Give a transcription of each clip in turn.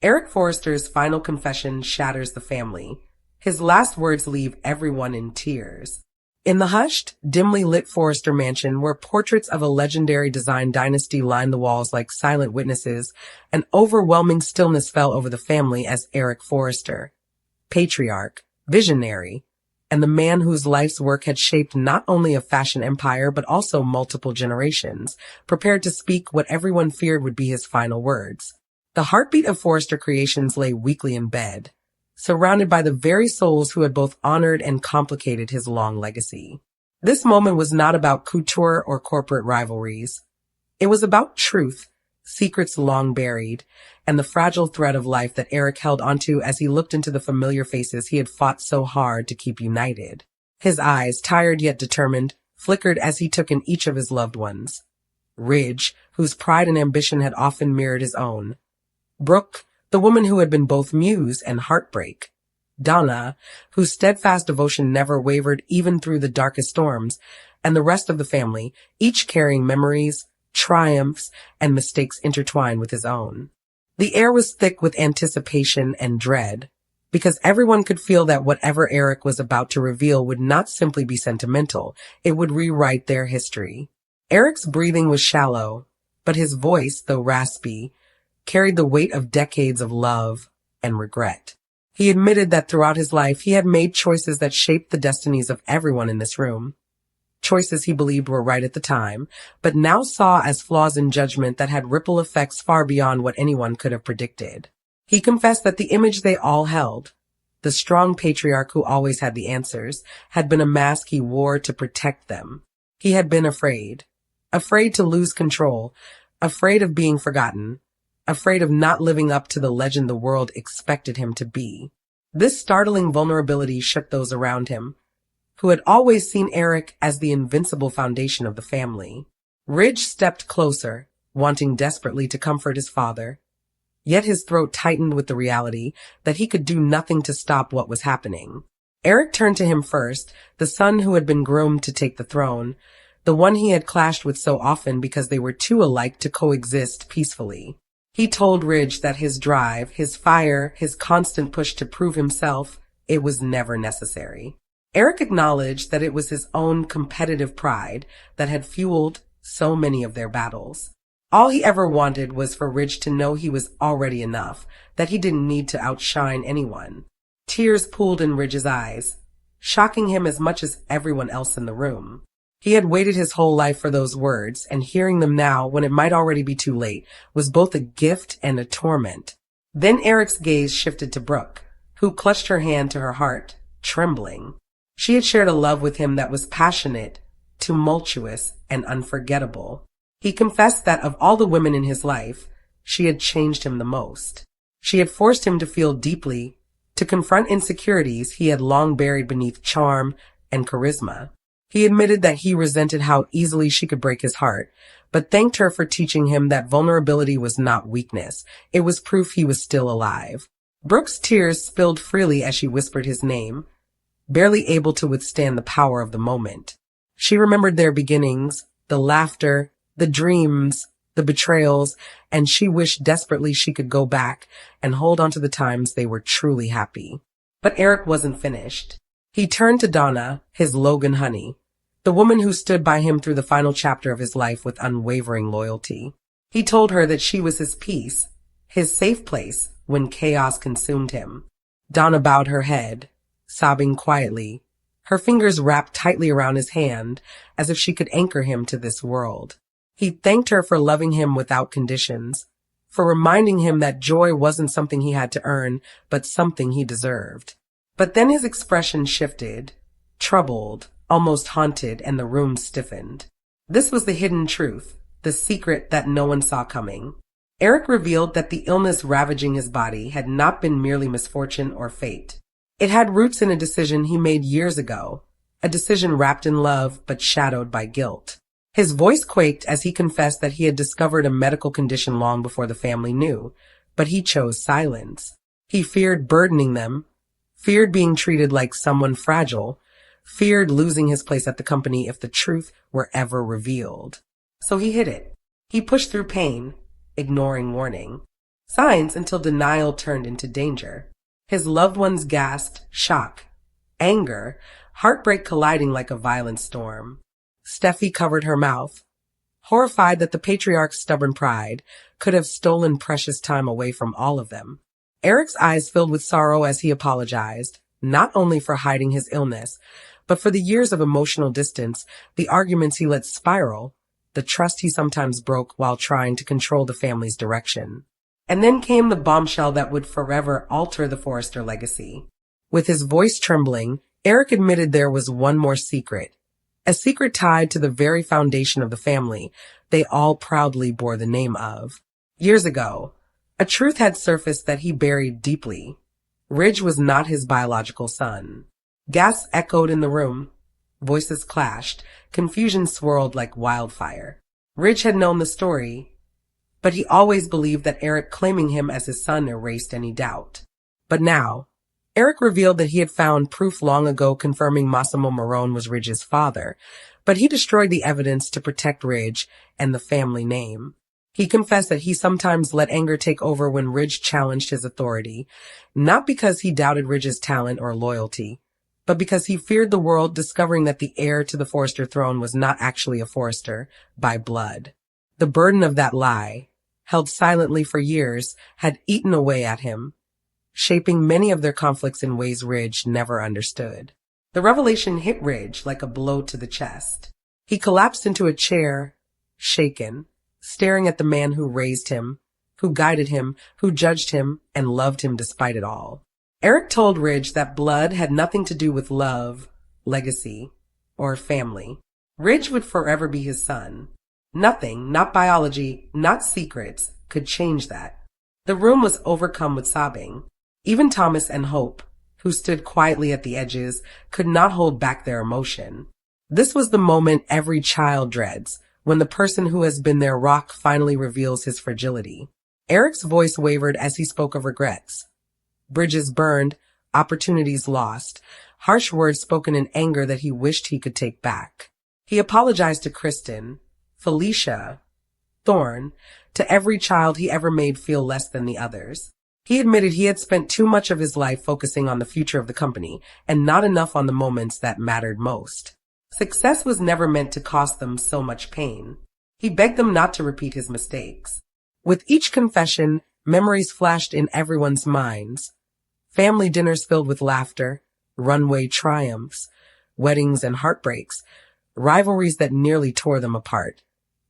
Eric Forrester's final confession shatters the family. His last words leave everyone in tears. In the hushed, dimly lit Forrester mansion, where portraits of a legendary design dynasty lined the walls like silent witnesses, an overwhelming stillness fell over the family as Eric Forrester, patriarch, visionary, and the man whose life's work had shaped not only a fashion empire but also multiple generations, prepared to speak what everyone feared would be his final words. The heartbeat of Forrester Creations lay weakly in bed, surrounded by the very souls who had both honored and complicated his long legacy. This moment was not about couture or corporate rivalries. It was about truth, secrets long buried, and the fragile thread of life that Eric held onto as he looked into the familiar faces he had fought so hard to keep united. His eyes, tired yet determined, flickered as he took in each of his loved ones. Ridge, whose pride and ambition had often mirrored his own. Brooke, the woman who had been both muse and heartbreak. Donna, whose steadfast devotion never wavered even through the darkest storms, and the rest of the family, each carrying memories, triumphs, and mistakes intertwined with his own. The air was thick with anticipation and dread, because everyone could feel that whatever Eric was about to reveal would not simply be sentimental, it would rewrite their history. Eric's breathing was shallow, but his voice, though raspy, carried the weight of decades of love and regret. He admitted that throughout his life he had made choices that shaped the destinies of everyone in this room. Choices he believed were right at the time, but now saw as flaws in judgment that had ripple effects far beyond what anyone could have predicted. He confessed that the image they all held, the strong patriarch who always had the answers, had been a mask he wore to protect them. He had been afraid to lose control, afraid of being forgotten, afraid of not living up to the legend the world expected him to be. This startling vulnerability shook those around him, who had always seen Eric as the invincible foundation of the family. Ridge stepped closer, wanting desperately to comfort his father, yet his throat tightened with the reality that he could do nothing to stop what was happening. Eric turned to him first, the son who had been groomed to take the throne, the one he had clashed with so often because they were too alike to coexist peacefully. He told Ridge that his drive, his fire, his constant push to prove himself, it was never necessary. Eric acknowledged that it was his own competitive pride that had fueled so many of their battles. All he ever wanted was for Ridge to know he was already enough, that he didn't need to outshine anyone. Tears pooled in Ridge's eyes, shocking him as much as everyone else in the room. He had waited his whole life for those words, and hearing them now, when it might already be too late, was both a gift and a torment. Then Eric's gaze shifted to Brooke, who clutched her hand to her heart, trembling. She had shared a love with him that was passionate, tumultuous, and unforgettable. He confessed that of all the women in his life, she had changed him the most. She had forced him to feel deeply, to confront insecurities he had long buried beneath charm and charisma. He admitted that he resented how easily she could break his heart, but thanked her for teaching him that vulnerability was not weakness. It was proof he was still alive. Brooke's tears spilled freely as she whispered his name, barely able to withstand the power of the moment. She remembered their beginnings, the laughter, the dreams, the betrayals, and she wished desperately she could go back and hold on to the times they were truly happy. But Eric wasn't finished. He turned to Donna, his Logan honey, the woman who stood by him through the final chapter of his life with unwavering loyalty. He told her that she was his peace, his safe place when chaos consumed him. Donna bowed her head, sobbing quietly, her fingers wrapped tightly around his hand as if she could anchor him to this world. He thanked her for loving him without conditions, for reminding him that joy wasn't something he had to earn, but something he deserved. But then his expression shifted, troubled, almost haunted, and the room stiffened. This was the hidden truth, the secret that no one saw coming. Eric revealed that the illness ravaging his body had not been merely misfortune or fate. It had roots in a decision he made years ago, a decision wrapped in love but shadowed by guilt. His voice quaked as he confessed that he had discovered a medical condition long before the family knew, but he chose silence. He feared burdening them, feared being treated like someone fragile, feared losing his place at the company if the truth were ever revealed. So he hid it. He pushed through pain, ignoring warning. signs until denial turned into danger. His loved ones gasped, shock, anger, heartbreak colliding like a violent storm. Steffi covered her mouth, horrified that the patriarch's stubborn pride could have stolen precious time away from all of them. Eric's eyes filled with sorrow as he apologized, not only for hiding his illness, but for the years of emotional distance, the arguments he let spiral, the trust he sometimes broke while trying to control the family's direction. And then came the bombshell that would forever alter the Forrester legacy. With his voice trembling, Eric admitted there was one more secret, a secret tied to the very foundation of the family they all proudly bore the name of. Years ago, a truth had surfaced that he buried deeply. Ridge was not his biological son. Gasps echoed in the room. Voices clashed. Confusion swirled like wildfire. Ridge had known the story, but he always believed that Eric claiming him as his son erased any doubt. But now, Eric revealed that he had found proof long ago confirming Massimo Marone was Ridge's father, but he destroyed the evidence to protect Ridge and the family name. He confessed that he sometimes let anger take over when Ridge challenged his authority, not because he doubted Ridge's talent or loyalty, but because he feared the world discovering that the heir to the Forrester throne was not actually a Forrester by blood. The burden of that lie, held silently for years, had eaten away at him, shaping many of their conflicts in ways Ridge never understood. The revelation hit Ridge like a blow to the chest. He collapsed into a chair, shaken, staring at the man who raised him, who guided him, who judged him, and loved him despite it all. Eric told Ridge that blood had nothing to do with love, legacy, or family. Ridge would forever be his son. Nothing, not biology, not secrets, could change that. The room was overcome with sobbing. Even Thomas and Hope, who stood quietly at the edges, could not hold back their emotion. This was the moment every child dreads, when the person who has been their rock finally reveals his fragility. Eric's voice wavered as he spoke of regrets. Bridges burned, opportunities lost, harsh words spoken in anger that he wished he could take back. He apologized to Kristen, Felicia, Thorne, to every child he ever made feel less than the others. He admitted he had spent too much of his life focusing on the future of the company and not enough on the moments that mattered most. Success was never meant to cost them so much pain. He begged them not to repeat his mistakes. With each confession, memories flashed in everyone's minds. Family dinners filled with laughter, runway triumphs, weddings and heartbreaks, rivalries that nearly tore them apart.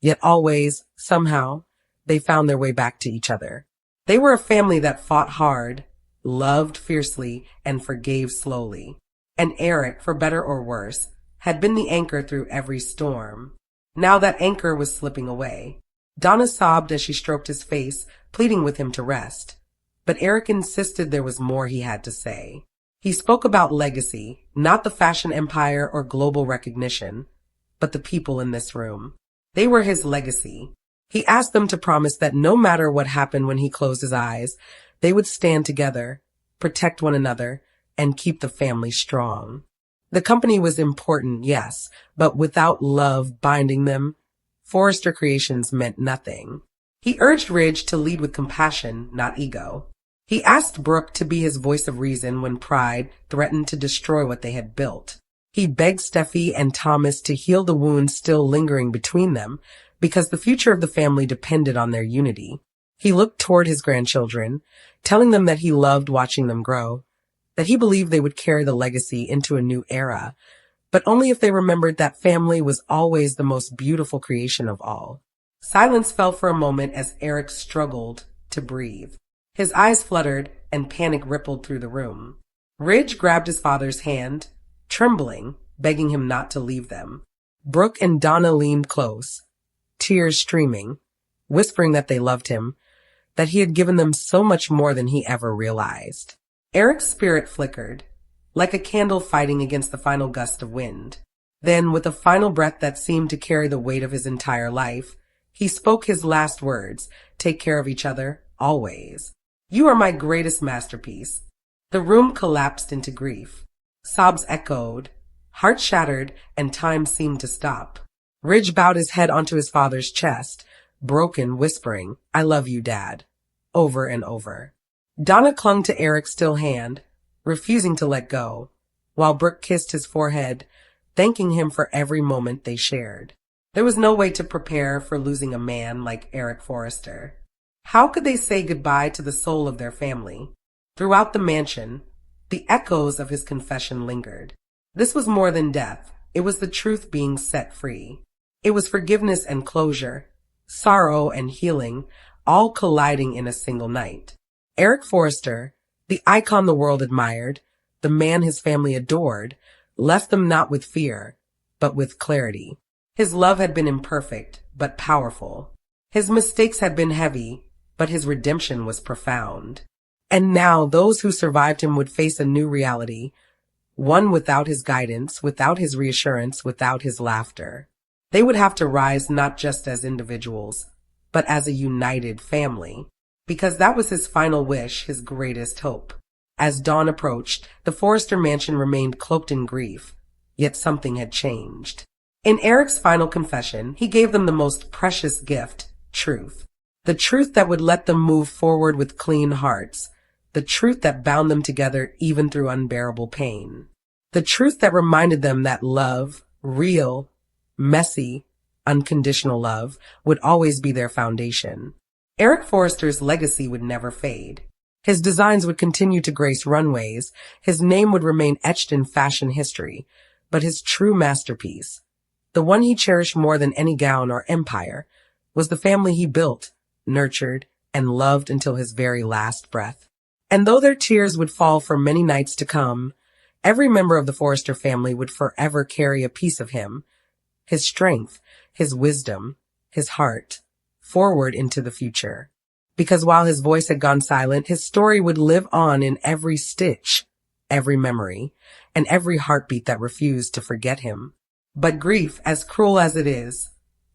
Yet always, somehow, they found their way back to each other. They were a family that fought hard, loved fiercely, and forgave slowly. And Eric, for better or worse, had been the anchor through every storm. Now that anchor was slipping away. Donna sobbed as she stroked his face, pleading with him to rest. But Eric insisted there was more he had to say. He spoke about legacy, not the fashion empire or global recognition, but the people in this room. They were his legacy. He asked them to promise that no matter what happened when he closed his eyes, they would stand together, protect one another, and keep the family strong. The company was important, yes, but without love binding them, Forrester Creations meant nothing. He urged Ridge to lead with compassion, not ego. He asked Brooke to be his voice of reason when pride threatened to destroy what they had built. He begged Steffi and Thomas to heal the wounds still lingering between them, because the future of the family depended on their unity. He looked toward his grandchildren, telling them that he loved watching them grow, that he believed they would carry the legacy into a new era, but only if they remembered that family was always the most beautiful creation of all. Silence fell for a moment as Eric struggled to breathe. His eyes fluttered and panic rippled through the room. Ridge grabbed his father's hand, trembling, begging him not to leave them. Brooke and Donna leaned close, tears streaming, whispering that they loved him, that he had given them so much more than he ever realized. Eric's spirit flickered, like a candle fighting against the final gust of wind. Then, with a final breath that seemed to carry the weight of his entire life, he spoke his last words, "Take care of each other, always. You are my greatest masterpiece." The room collapsed into grief. Sobs echoed, heart shattered, and time seemed to stop. Ridge bowed his head onto his father's chest, broken, whispering, "I love you, Dad." over and over. Donna clung to Eric's still hand, refusing to let go, while Brooke kissed his forehead, thanking him for every moment they shared. There was no way to prepare for losing a man like Eric Forrester. How could they say goodbye to the soul of their family? Throughout the mansion, the echoes of his confession lingered. This was more than death. It was the truth being set free. It was forgiveness and closure, sorrow and healing, all colliding in a single night. Eric Forrester, the icon the world admired, the man his family adored, left them not with fear, but with clarity. His love had been imperfect, but powerful. His mistakes had been heavy, but his redemption was profound. And now those who survived him would face a new reality, one without his guidance, without his reassurance, without his laughter. They would have to rise not just as individuals, but as a united family, because that was his final wish, his greatest hope. As dawn approached, the Forrester mansion remained cloaked in grief, yet something had changed. In Eric's final confession, he gave them the most precious gift, truth. The truth that would let them move forward with clean hearts. The truth that bound them together even through unbearable pain. The truth that reminded them that love, real, messy, unconditional love, would always be their foundation. Eric Forrester's legacy would never fade. His designs would continue to grace runways, his name would remain etched in fashion history, but his true masterpiece, the one he cherished more than any gown or empire, was the family he built, nurtured, and loved until his very last breath. And though their tears would fall for many nights to come, every member of the Forrester family would forever carry a piece of him, his strength, his wisdom, his heart, forward into the future. Because while his voice had gone silent, his story would live on in every stitch, every memory, and every heartbeat that refused to forget him. But grief, as cruel as it is,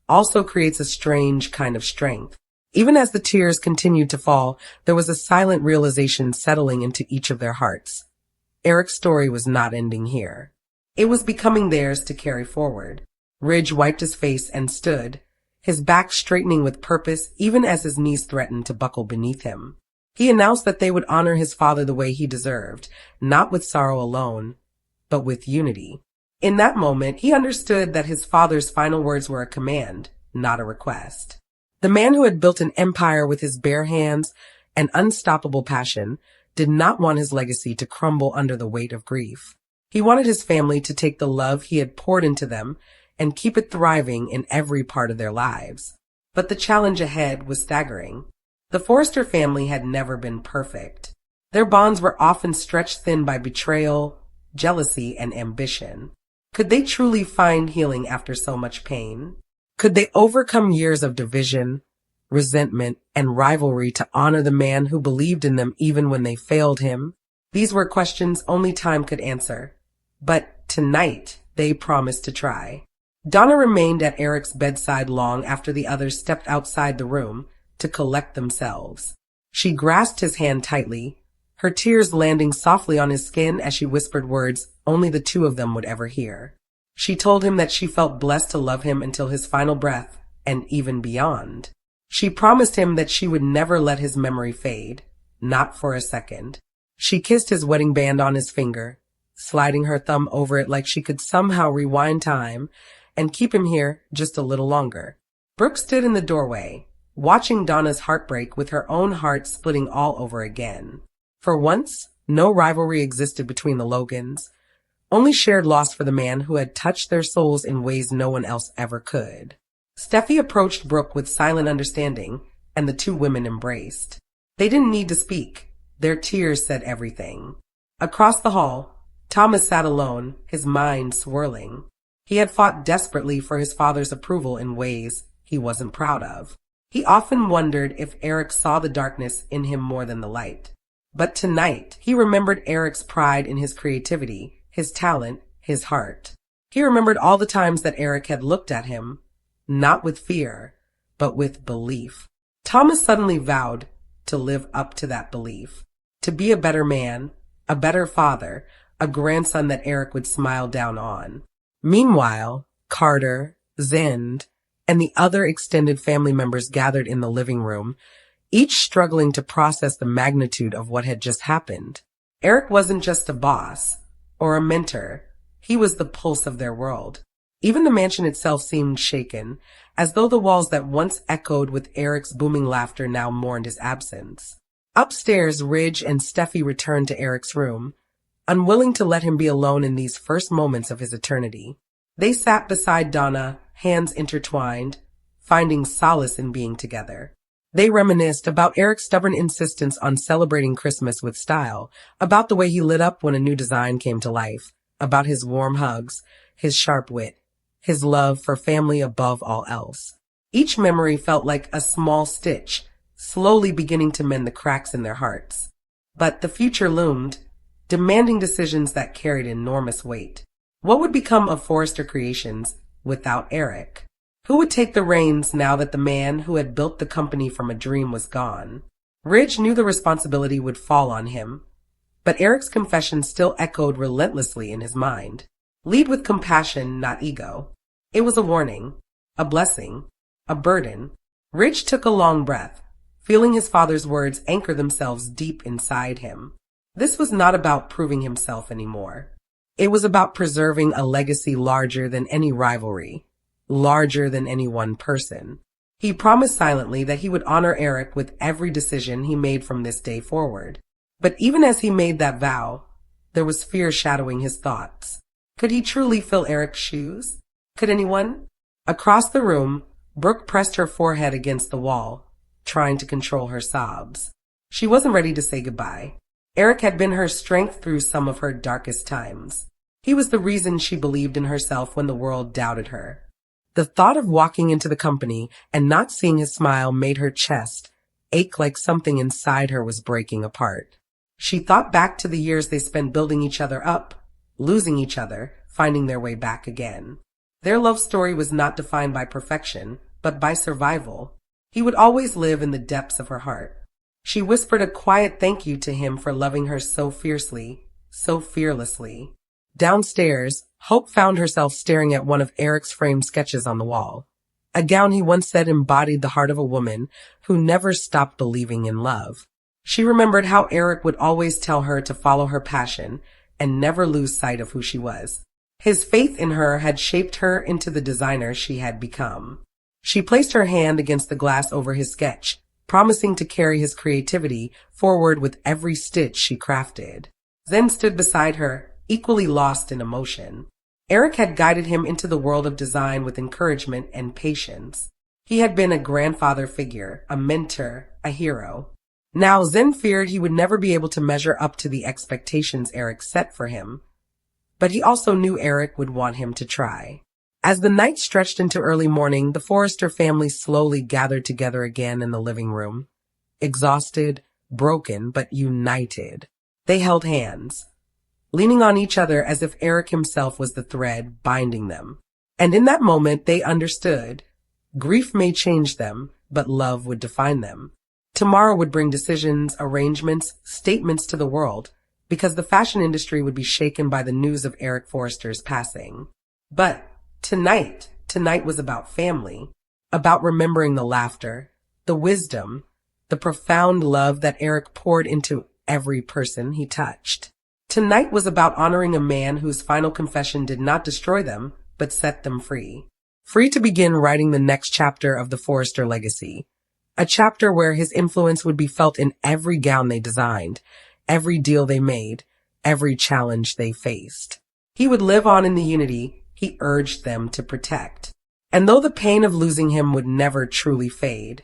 also creates a strange kind of strength. Even as the tears continued to fall, there was a silent realization settling into each of their hearts. Eric's story was not ending here. It was becoming theirs to carry forward. Ridge wiped his face and stood, his back straightening with purpose even as his knees threatened to buckle beneath him. He announced that they would honor his father the way he deserved, not with sorrow alone, but with unity. In that moment, he understood that his father's final words were a command, not a request. The man who had built an empire with his bare hands and unstoppable passion did not want his legacy to crumble under the weight of grief. He wanted his family to take the love he had poured into them and keep it thriving in every part of their lives. But the challenge ahead was staggering. The Forrester family had never been perfect. Their bonds were often stretched thin by betrayal, jealousy, and ambition. Could they truly find healing after so much pain? Could they overcome years of division, resentment, and rivalry to honor the man who believed in them even when they failed him? These were questions only time could answer. But tonight, they promised to try. Donna remained at Eric's bedside long after the others stepped outside the room to collect themselves. She grasped his hand tightly, her tears landing softly on his skin as she whispered words only the two of them would ever hear. She told him that she felt blessed to love him until his final breath, and even beyond. She promised him that she would never let his memory fade, not for a second. She kissed his wedding band on his finger, sliding her thumb over it like she could somehow rewind time and keep him here just a little longer. Brooke stood in the doorway, watching Donna's heartbreak with her own heart splitting all over again. For once, no rivalry existed between the Logans, only shared loss for the man who had touched their souls in ways no one else ever could. Steffi approached Brooke with silent understanding, and the two women embraced. They didn't need to speak. Their tears said everything. Across the hall, Thomas sat alone, his mind swirling. He had fought desperately for his father's approval in ways he wasn't proud of. He often wondered if Eric saw the darkness in him more than the light. But tonight, he remembered Eric's pride in his creativity, his talent, his heart. He remembered all the times that Eric had looked at him, not with fear, but with belief. Thomas suddenly vowed to live up to that belief, to be a better man, a better father, a grandson that Eric would smile down on. Meanwhile, Carter, Zend, and the other extended family members gathered in the living room, each struggling to process the magnitude of what had just happened. Eric wasn't just a boss or a mentor. He was the pulse of their world. Even the mansion itself seemed shaken, as though the walls that once echoed with Eric's booming laughter now mourned his absence. Upstairs, Ridge and Steffi returned to Eric's room, unwilling to let him be alone in these first moments of his eternity. They sat beside Donna, hands intertwined, finding solace in being together. They reminisced about Eric's stubborn insistence on celebrating Christmas with style, about the way he lit up when a new design came to life, about his warm hugs, his sharp wit, his love for family above all else. Each memory felt like a small stitch, slowly beginning to mend the cracks in their hearts. But the future loomed, demanding decisions that carried enormous weight. What would become of Forrester Creations without Eric? Who would take the reins now that the man who had built the company from a dream was gone? Ridge knew the responsibility would fall on him, but Eric's confession still echoed relentlessly in his mind. Lead with compassion, not ego. It was a warning, a blessing, a burden. Ridge took a long breath, feeling his father's words anchor themselves deep inside him. This was not about proving himself anymore. It was about preserving a legacy larger than any rivalry, larger than any one person. He promised silently that he would honor Eric with every decision he made from this day forward. But even as he made that vow, there was fear shadowing his thoughts. Could he truly fill Eric's shoes? Could anyone? Across the room, Brooke pressed her forehead against the wall, trying to control her sobs. She wasn't ready to say goodbye. Eric had been her strength through some of her darkest times. He was the reason she believed in herself when the world doubted her. The thought of walking into the company and not seeing his smile made her chest ache like something inside her was breaking apart. She thought back to the years they spent building each other up, losing each other, finding their way back again. Their love story was not defined by perfection, but by survival. He would always live in the depths of her heart. She whispered a quiet thank you to him for loving her so fiercely, so fearlessly. Downstairs, Hope found herself staring at one of Eric's framed sketches on the wall. A gown he once said embodied the heart of a woman who never stopped believing in love. She remembered how Eric would always tell her to follow her passion and never lose sight of who she was. His faith in her had shaped her into the designer she had become. She placed her hand against the glass over his sketch, promising to carry his creativity forward with every stitch she crafted. Zen stood beside her, equally lost in emotion. Eric had guided him into the world of design with encouragement and patience. He had been a grandfather figure, a mentor, a hero. Now Zen feared he would never be able to measure up to the expectations Eric set for him. But he also knew Eric would want him to try. As the night stretched into early morning, the Forrester family slowly gathered together again in the living room. Exhausted, broken, but united. They held hands, leaning on each other as if Eric himself was the thread binding them. And in that moment, they understood. Grief may change them, but love would define them. Tomorrow would bring decisions, arrangements, statements to the world, because the fashion industry would be shaken by the news of Eric Forrester's passing. But tonight was about family, about remembering the laughter, the wisdom, the profound love that Eric poured into every person he touched. Tonight was about honoring a man whose final confession did not destroy them, but set them free. Free to begin writing the next chapter of the Forrester legacy. A chapter where his influence would be felt in every gown they designed, every deal they made, every challenge they faced. He would live on in the unity he urged them to protect. And though the pain of losing him would never truly fade,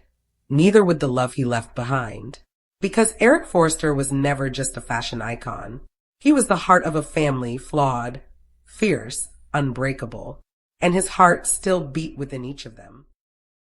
neither would the love he left behind. Because Eric Forrester was never just a fashion icon. He was the heart of a family, flawed, fierce, unbreakable, and his heart still beat within each of them.